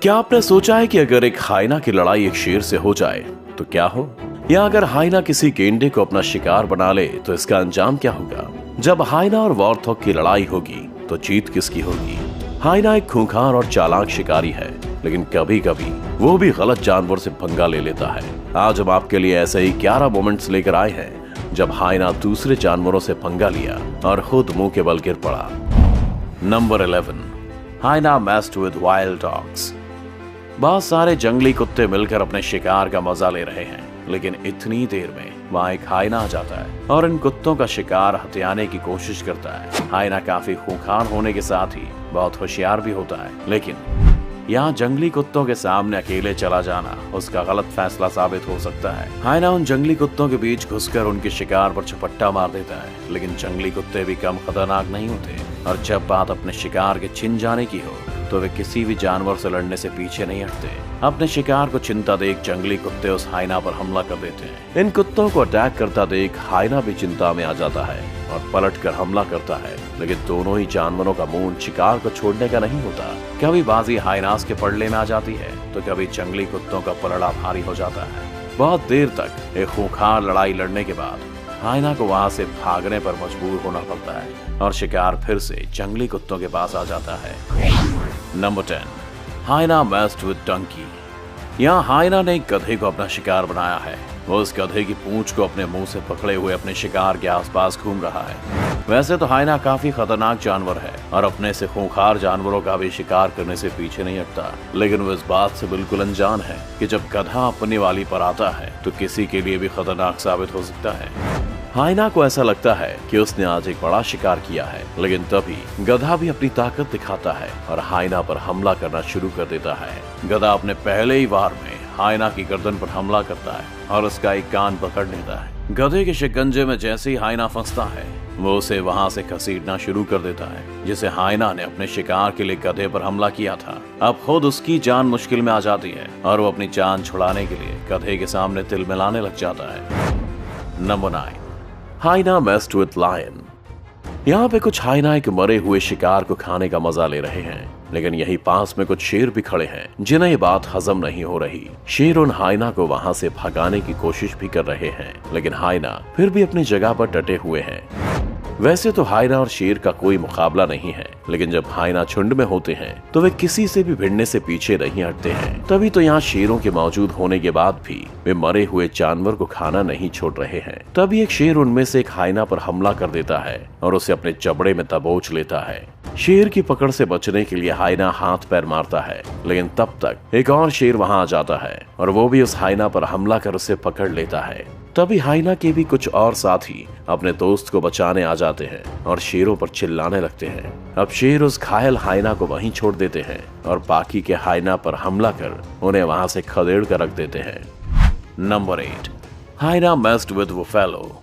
क्या आपने सोचा है कि अगर एक हाइना की लड़ाई एक शेर से हो जाए तो क्या हो, या अगर हाइना किसी गेंडे को अपना शिकार बना ले तो इसका अंजाम क्या होगा? जब हाइना और वॉर्थॉग की लड़ाई होगी तो जीत किसकी होगी? हाइना एक खूंखार और चालाक शिकारी है, लेकिन कभी कभी वो भी गलत जानवर से पंगा ले लेता है। आज हम आपके लिए ऐसे ही 11 मोमेंट्स लेकर आए हैं जब हाइना दूसरे जानवरों से पंगा लिया और खुद मुंह के बल गिर पड़ा। Number 11, hyena messed with wild dogs. बहुत सारे जंगली कुत्ते मिलकर अपने शिकार का मजा ले रहे हैं, लेकिन इतनी देर में वहाँ एक हाइना आ जाता है और इन कुत्तों का शिकार हथियाने की कोशिश करता है। हाइना काफी खूंखार होने के साथ ही बहुत होशियार भी होता है, लेकिन यहाँ जंगली कुत्तों के सामने अकेले चला जाना उसका गलत फैसला साबित हो सकता है। हाइना उन जंगली कुत्तों के बीच घुसकर उनके शिकार पर झपट्टा मार देता है, लेकिन जंगली कुत्ते भी कम खतरनाक नहीं होते और जब बात अपने शिकार के छिन जाने की हो तो वे किसी भी जानवर से लड़ने से पीछे नहीं हटते। अपने शिकार को चिंता देख जंगली कुत्ते उस हाइना पर हमला कर देते हैं। इन कुत्तों को अटैक करता देख हाइना भी चिंता में आ जाता है और पलटकर हमला करता है, लेकिन दोनों ही जानवरों का मूड शिकार को छोड़ने का नहीं होता। कभी बाजी हाइनास के पलड़े में आ जाती है तो कभी जंगली कुत्तों का पलड़ा भारी हो जाता है। बहुत देर तक एक खूंखार लड़ाई लड़ने के बाद हाइना को वहां से भागने पर मजबूर होना पड़ता है और शिकार फिर से जंगली कुत्तों के पास आ जाता है। Number 10, hyena messed with donkey. यहाँ हाइना ने एक गधे को अपना शिकार बनाया है। वो उस गधे की पूंछ को अपने मुंह से पकड़े हुए अपने शिकार के आसपास घूम रहा है। वैसे तो हाइना काफी खतरनाक जानवर है और अपने से खूंखार जानवरों का भी शिकार करने से पीछे नहीं हटता, लेकिन वो इस बात से बिल्कुल अनजान है कि जब गधा अपने वाली पर आता है तो किसी के लिए भी खतरनाक साबित हो सकता है। हाइना को ऐसा लगता है कि उसने आज एक बड़ा शिकार किया है, लेकिन तभी गधा भी अपनी ताकत दिखाता है और हाइना पर हमला करना शुरू कर देता है। गधा अपने पहले ही वार में हाइना की गर्दन पर हमला करता है और उसका एक कान पकड़ लेता है। गधे के शिकंजे में जैसे ही हाइना फंसता है वो उसे वहां से घसीटना शुरू कर देता है, जिसे हाइना ने अपने शिकार के लिए गधे पर हमला किया था। अब खुद उसकी जान मुश्किल में आ जाती है और वो अपनी जान छुड़ाने के लिए गधे के सामने तिलमिलाने लग जाता है। Number 9, hyena messed with lion. यहाँ पे कुछ हाइना एक मरे हुए शिकार को खाने का मजा ले रहे हैं, लेकिन यही पास में कुछ शेर भी खड़े हैं जिन्हें ये बात हजम नहीं हो रही। शेर उन हाइना को वहां से भगाने की कोशिश भी कर रहे हैं, लेकिन हाइना फिर भी अपनी जगह पर डटे हुए हैं। वैसे तो हाइना और शेर का कोई मुकाबला नहीं है, लेकिन जब हाइना झुंड में होते हैं तो वे किसी से भी भिड़ने से पीछे नहीं हटते हैं। तभी तो यहाँ शेरों के मौजूद होने के बाद भी वे मरे हुए जानवर को खाना नहीं छोड़ रहे हैं। तभी एक शेर उनमें से एक हाइना पर हमला कर देता है और उसे अपने जबड़े में दबोच लेता है। शेर की पकड़ से बचने के लिए हाइना हाथ पैर मारता है, लेकिन तब तक एक और शेर वहां आ जाता है और वो भी उस हाइना पर हमला कर उसे पकड़ लेता है। तभी हाइना के भी कुछ और साथी अपने दोस्त को बचाने आ जाते हैं और शेरों पर चिल्लाने लगते हैं। अब शेर उस घायल हाइना को वहीं छोड़ देते हैं और बाकी के हाइना पर हमला कर उन्हें वहां से खदेड़ कर रख देते हैं। Number 8, hyena messed with buffalo.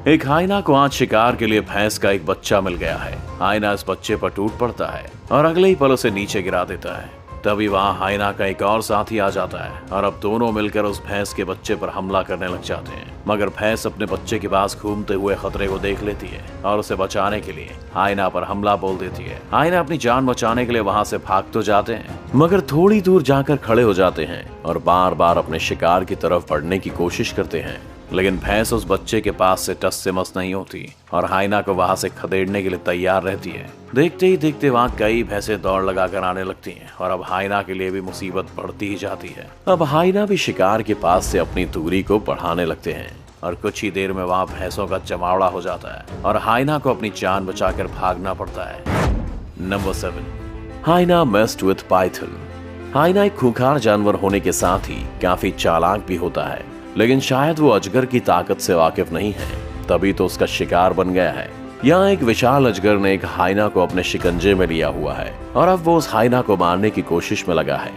एक हाइना को आज शिकार के लिए भैंस का एक बच्चा मिल गया है। हाइना इस बच्चे पर टूट पड़ता है और अगले ही पल उसे नीचे गिरा देता है। तभी वहाँ हाइना का एक और साथी आ जाता है और अब दोनों मिलकर उस भैंस के बच्चे पर हमला करने लग जाते हैं, मगर भैंस अपने बच्चे के पास घूमते हुए खतरे को देख लेती है और उसे बचाने के लिए हाइना पर हमला बोल देती है। हाइना अपनी जान बचाने के लिए वहाँ से भाग तो जाते हैं, मगर थोड़ी दूर जाकर खड़े हो जाते हैं और बार बार अपने शिकार की तरफ बढ़ने की कोशिश करते हैं, लेकिन भैंस उस बच्चे के पास से टस से मस नहीं होती और हाइना को वहां से खदेड़ने के लिए तैयार रहती है। देखते ही देखते वहां कई भैंसें दौड़ लगाकर आने लगती हैं और अब हाइना के लिए भी मुसीबत बढ़ती ही जाती है। अब हाइना भी शिकार के पास से अपनी दूरी को बढ़ाने लगते हैं और कुछ ही देर में वहां भैंसों का जमावड़ा हो जाता है और हाइना को अपनी जान बचाकर भागना पड़ता है। Number 7, hyena messed with python. Hyena एक खूंखार जानवर होने के साथ ही काफी चालाक भी होता है, लेकिन शायद वो अजगर की ताकत से वाकिफ नहीं है, तभी तो उसका शिकार बन गया है। यहाँ एक विशाल अजगर ने एक हाइना को अपने शिकंजे में लिया हुआ है और अब वो उस हाइना को मारने की कोशिश में लगा है।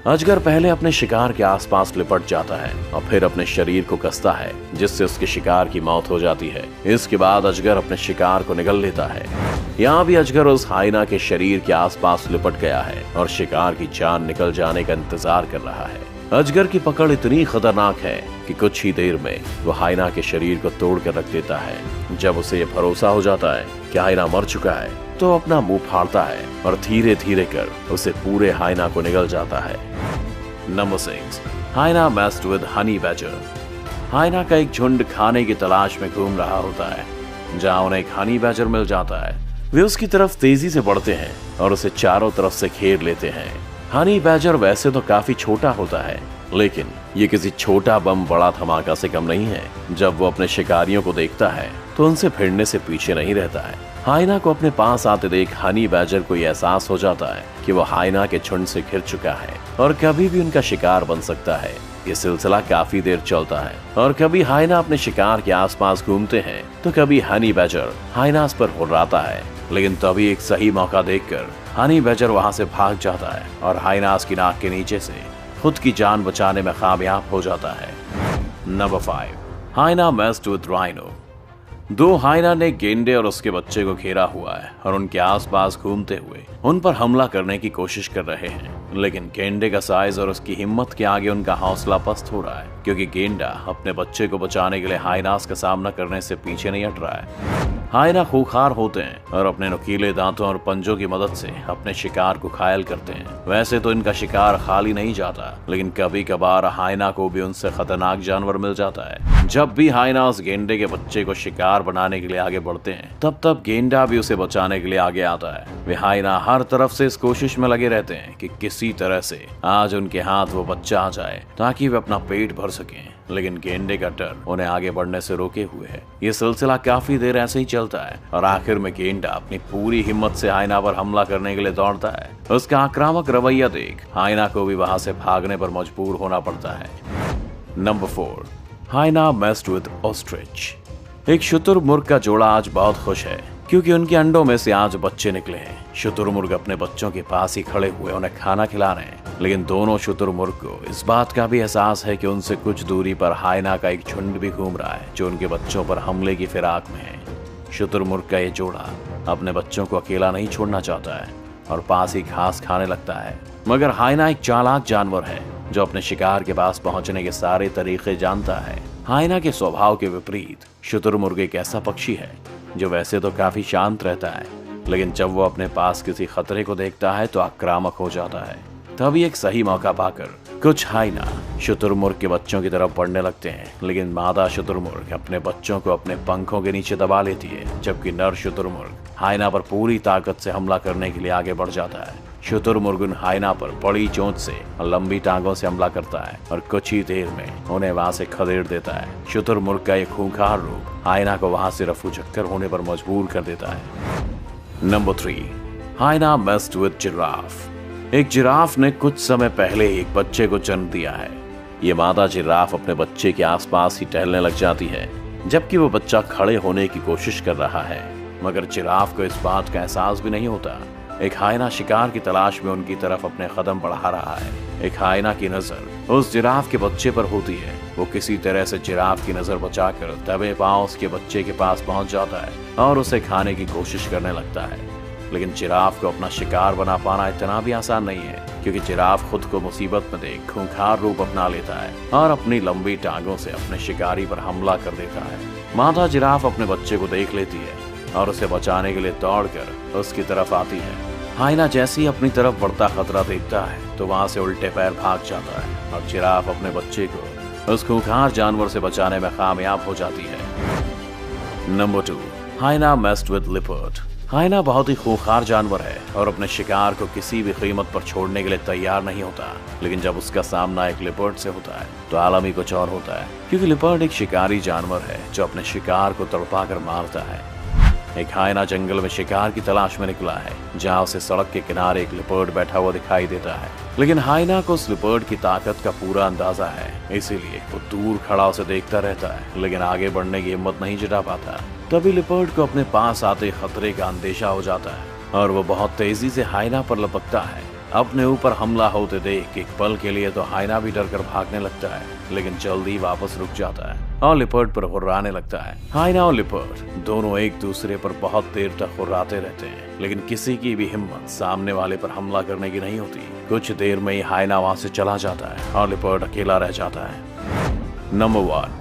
अजगर पहले अपने शिकार के आसपास लिपट जाता है और फिर अपने शरीर को कसता है, जिससे उसके शिकार की मौत हो जाती है। इसके बाद अजगर अपने शिकार को निगल लेता है। यहाँ भी अजगर उस हाइना के शरीर के आसपास लिपट गया है और शिकार की जान निकल जाने का इंतजार कर रहा है। अजगर की पकड़ इतनी खतरनाक है कि कि कुछ ही देर में वो हाइना के शरीर को तोड़ कर रख देता है। जब उसे ये भरोसा हो जाता है कि हाइना मर चुका है तो अपना मुंह फाड़ता है और धीरे धीरे कर उसे पूरे हाइना को निगल जाता है। Number 6, hyena messed with honey badger. Hyena का एक झुंड खाने की तलाश में घूम रहा होता है। जहां उन्हें एक हनी बैजर मिल जाता है, वे उसकी तरफ तेजी से बढ़ते हैं और उसे चारों तरफ से घेर लेते हैं। हनी बैजर वैसे तो काफी छोटा होता है, लेकिन ये किसी छोटा बम बड़ा धमाका से कम नहीं है। जब वो अपने शिकारियों को देखता है तो उनसे भिड़ने से पीछे नहीं रहता है। हाइना को अपने पास आते देख हनी बैजर को यह एहसास हो जाता है कि वो हाइना के झुंड से घिर चुका है और कभी भी उनका शिकार बन सकता है। ये सिलसिला काफी देर चलता है और कभी हाइना अपने शिकार के आसपास घूमते हैं तो कभी हनी बैजर हाइनास पर हुर्राता है। लेकिन तभी एक सही मौका देखकर हनी बैजर वहां से भाग जाता है और हाइनास की नाक के नीचे से खुद की जान बचाने में कामयाब हो जाता है। Number 5, hyena messed with rhino. दो हाइना ने गेंडे और उसके बच्चे को घेरा हुआ है और उनके आसपास घूमते हुए उन पर हमला करने की कोशिश कर रहे हैं। लेकिन गेंडे का साइज और उसकी हिम्मत के आगे उनका हौसला पस्त हो रहा है, क्योंकि गेंडा अपने बच्चे को बचाने के लिए हाइनास का सामना करने से पीछे नहीं हट रहा है। हाइना खूंखार होते हैं और अपने नुकीले दांतों और पंजों की मदद से अपने शिकार को घायल करते हैं। वैसे तो इनका शिकार खाली नहीं जाता, लेकिन कभी कभार हाइना को भी उनसे खतरनाक जानवर मिल जाता है। जब भी हाइना उस गेंडे के बच्चे को शिकार बनाने के लिए आगे बढ़ते हैं, तब गेंडा भी उसे बचाने के लिए आगे आता है। वे हाइना हर तरफ से इस कोशिश में लगे रहते हैं कि किसी तरह से आज उनके हाथ वो बच्चा आ जाए ताकि वे अपना पेट भर सकें। लेकिन गेंडे का डर उन्हें आगे बढ़ने से रोके हुए है। ये सिलसिला काफी देर ऐसे ही चलता है और आखिर में गेंडा अपनी पूरी हिम्मत से हाइना पर हमला करने के लिए दौड़ता है। उसका आक्रामक रवैया देख हाइना को भी वहां से भागने पर मजबूर होना पड़ता है। Number 4, hyena messed with ostrich. एक शुतुरमुर्ग का जोड़ा आज बहुत खुश है, क्योंकि उनके अंडों में से आज बच्चे निकले हैं। शुतुरमुर्ग अपने बच्चों के पास ही खड़े हुए उन्हें खाना खिला रहे हैं, लेकिन दोनों शुतुरमुर्ग को इस बात का भी एहसास है कि उनसे कुछ दूरी पर हाइना का एक झुंड भी घूम रहा है जो उनके बच्चों पर हमले की फिराक में है। शुतुरमुर्ग का ये जोड़ा अपने बच्चों को अकेला नहीं छोड़ना चाहता है और पास ही घास खाने लगता है। मगर हाइना एक चालाक जानवर है जो अपने शिकार के पास पहुंचने के सारे तरीके जानता है। हाइना के स्वभाव के विपरीत शुतुरमुर्ग एक ऐसा पक्षी है जो वैसे तो काफी शांत रहता है, लेकिन जब वो अपने पास किसी खतरे को देखता है तो आक्रामक हो जाता है। तभी एक सही मौका पाकर कुछ हाइना शुतुरमुर्ग के बच्चों की तरफ बढ़ने लगते हैं, लेकिन मादा शुतुरमुर्ग अपने बच्चों को अपने पंखों के नीचे दबा लेती है, जबकि नर शुतुरमुर्ग हाइना पर पूरी ताकत से हमला करने के लिए आगे बढ़ जाता है। शुतुरमुर्ग उन हाइना पर बड़ी चोंच से और लंबी टांगों से हमला करता है और कुछ ही देर में उन्हें वहां से खदेड़ देता है। शुतुरमुर्ग का एक खूंखार रूप हाइना को वहां से रफू चक्कर होने पर मजबूर कर देता है। Number 3, hyena messed with giraffe. एक जिराफ ने कुछ समय पहले ही एक बच्चे को जन्म दिया है। ये मादा जिराफ अपने बच्चे के आसपास ही टहलने लग जाती है, जबकि वो बच्चा खड़े होने की कोशिश कर रहा है। मगर जिराफ को इस बात का एहसास भी नहीं होता। एक हाइना शिकार की तलाश में उनकी तरफ अपने कदम बढ़ा रहा है। एक हाइना की नजर उस जिराफ के बच्चे पर होती है। वो किसी तरह से जिराफ की नजर बचाकर दबे पांव उसके बच्चे के पास पहुंच जाता है और उसे खाने की कोशिश करने लगता है। लेकिन जिराफ को अपना शिकार बना पाना इतना भी आसान नहीं है, क्योंकि जिराफ खुद को मुसीबत में देख खूंखार रूप अपना लेता है और अपनी लंबी टांगों से अपने शिकारी पर हमला कर देता है। मादा जिराफ अपने बच्चे को देख लेती है और उसे बचाने के लिए दौड़कर उसकी तरफ आती है। हाइना जैसे ही अपनी तरफ बढ़ता खतरा देखता है तो वहां से उल्टे पैर भाग जाता है और जिराफ अपने बच्चे को उस खूंखार जानवर से बचाने में कामयाब हो जाती है। Number 2, hyena messed with leopard. Hyena बहुत ही खूंखार जानवर है और अपने शिकार को किसी भी कीमत पर छोड़ने के लिए तैयार नहीं होता। लेकिन जब उसका सामना एक लिपर्ड से होता है तो आलम ही कुछ और होता है, क्योंकि लिपर्ड एक शिकारी जानवर है जो अपने शिकार को तड़पा कर मारता है। एक हाइना जंगल में शिकार की तलाश में निकला है, जहां उसे सड़क के किनारे एक लिपर्ड बैठा हुआ दिखाई देता है। लेकिन हाइना को उस लिपर्ड की ताकत का पूरा अंदाजा है, इसीलिए वो दूर खड़ा उसे देखता रहता है, लेकिन आगे बढ़ने की हिम्मत नहीं जुटा पाता। तभी लिपर्ड को अपने पास आते खतरे का अंदेशा हो जाता है और वो बहुत तेजी से हाइना पर लपकता है। अपने ऊपर हमला होते देख एक पल के लिए तो हाइना भी डर कर भागने लगता है, लेकिन जल्दी वापस रुक जाता है और लिपर्ड पर हुर्राने लगता है। हाइना और लिपर्ड दोनों एक दूसरे पर बहुत देर तक हुर्राते रहते हैं, लेकिन किसी की भी हिम्मत सामने वाले पर हमला करने की नहीं होती। कुछ देर में ही हाइना वहां से चला जाता है और लिपर्ड अकेला रह जाता है। Number 1,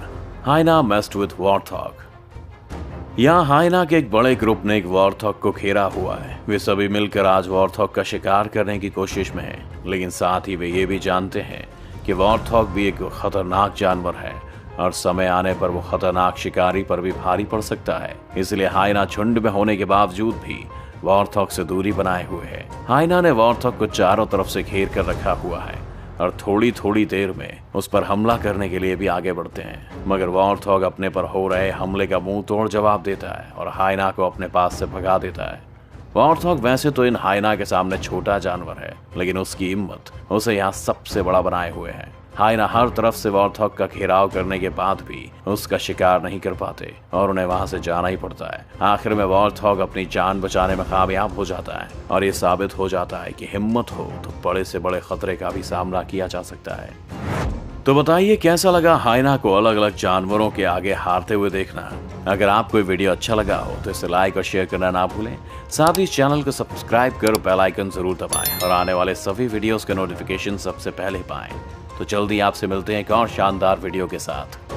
hyena messed with warthog. यहाँ हाइना के एक बड़े ग्रुप ने एक वॉर्थॉग को घेरा हुआ है। वे सभी मिलकर आज वॉर्थॉग का शिकार करने की कोशिश में हैं, लेकिन साथ ही वे ये भी जानते हैं कि वॉर्थॉग भी एक खतरनाक जानवर है और समय आने पर वो खतरनाक शिकारी पर भी भारी पड़ सकता है। इसलिए हाइना झुंड में होने के बावजूद भी वॉर्थॉग से दूरी बनाए हुए है। हाइना ने वॉर्थॉग को चारों तरफ से घेर कर रखा हुआ है और थोड़ी थोड़ी देर में उस पर हमला करने के लिए भी आगे बढ़ते हैं, मगर वॉर्थॉग अपने पर हो रहे हमले का मुंह तोड़ जवाब देता है और हाइना को अपने पास से भगा देता है। वॉर्थॉग वैसे तो इन हाइना के सामने छोटा जानवर है, लेकिन उसकी हिम्मत उसे यहाँ सबसे बड़ा बनाए हुए है। हाइना हर तरफ से वॉर्थॉग का घेराव करने के बाद भी उसका शिकार नहीं कर पाते और उन्हें वहां से जाना ही पड़ता है। आखिर में वॉर्थॉग अपनी जान बचाने में कामयाब हो जाता है और ये साबित हो जाता है कि हिम्मत हो तो बड़े से बड़े खतरे का भी सामना किया जा सकता है। तो बताइए कैसा लगा हाइना को अलग अलग जानवरों के आगे हारते हुए देखना। अगर आपको ये वीडियो अच्छा लगा हो तो इसे लाइक और शेयर करना ना भूलें। साथ ही इस चैनल को सब्सक्राइब कर बेल आइकन जरूर दबाएं और आने वाले सभी वीडियोस के नोटिफिकेशन सबसे पहले पाएं। तो जल्दी आपसे मिलते हैं एक और शानदार वीडियो के साथ।